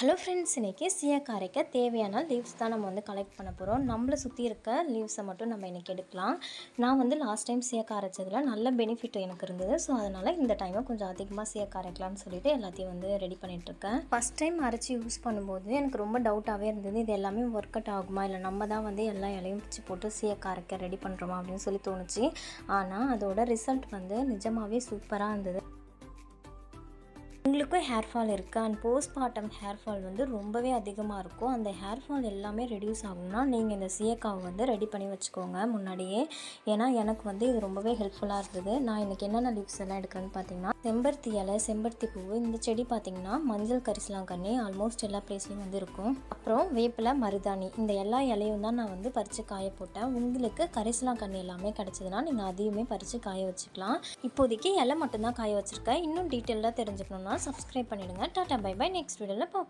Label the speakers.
Speaker 1: Hello friends, இன்றைக்கி சீயக்காய் அரைக்க தேவையான லீவ்ஸ் தான் நம்ம கலெக்ட் பண்ண போகிறோம். நம்மளை சுற்றி இருக்க லீவ்ஸை மட்டும் நம்ம இன்றைக்கி எடுக்கலாம். நான் லாஸ்ட் டைம் சீயக்காய் அரைச்சதில் நல்ல பெனிஃபிட் எனக்கு இருந்தது. ஸோ அதனால் இந்த டைமை கொஞ்சம் அதிகமாக சீயக்காய் அரைக்கலாம்னு சொல்லிட்டு எல்லாத்தையும் ரெடி பண்ணிகிட்ருக்கேன். ஃபஸ்ட் டைம் அரைச்சி யூஸ் பண்ணும்போது எனக்கு ரொம்ப டவுட்டாகவே இருந்தது. இது எல்லாமே ஒர்க் அவுட் ஆகுமா, இல்லை நம்ம தான் எல்லா இலையும் பிச்சு போட்டு சீயக்காய் அரைக்க ரெடி பண்ணுறோமா அப்படின்னு சொல்லி தோணுச்சு. ஆனால் அதோட ரிசல்ட் நிஜமாகவே சூப்பராக இருந்தது. உங்களுக்கும் ஹேர் ஃபால் இருக்குது அண்ட் போஸ்ட்மார்ட்டம் ஹேர் ஃபால் ரொம்பவே அதிகமாக இருக்கும். அந்த ஹேர் ஃபால் எல்லாமே ரெடியூஸ் ஆகும்னா நீங்கள் இந்த சீயக்காவை ரெடி பண்ணி வச்சுக்கோங்க முன்னாடியே. ஏன்னா எனக்கு இது ரொம்பவே ஹெல்ப்ஃபுல்லாக இருந்தது. நான் இன்றைக்கி என்னென்ன லீவ்ஸ் எல்லாம் எடுக்கிறேன்னு பார்த்தீங்கன்னா, செம்பருத்தி இலை, செம்பருத்தி பூவு, இந்த செடி பார்த்திங்கன்னா மஞ்சள் கரிசலாங்கண்ணி ஆல்மோஸ்ட் எல்லா பிளேஸ்லையும் இருக்கும். அப்புறம் வேப்பிலை, மருதாணி, இந்த எல்லா இலையும் தான் நான் பறித்து காய போட்டேன். உங்களுக்கு கரிசலாங்கண்ணி எல்லாமே கிடச்சதுன்னா நீங்கள் அதையுமே பறித்து காய வச்சுக்கலாம். இப்போதைக்கு இலை மட்டும்தான் காய வச்சுருக்கேன். இன்னும் டீட்டெயிலாக தெரிஞ்சுக்கணுன்னா சப்ஸ்கிரைப் பண்ணிடுங்க. Tata bye by. நெக்ஸ்ட் வீடியோவில் பார்ப்போம்.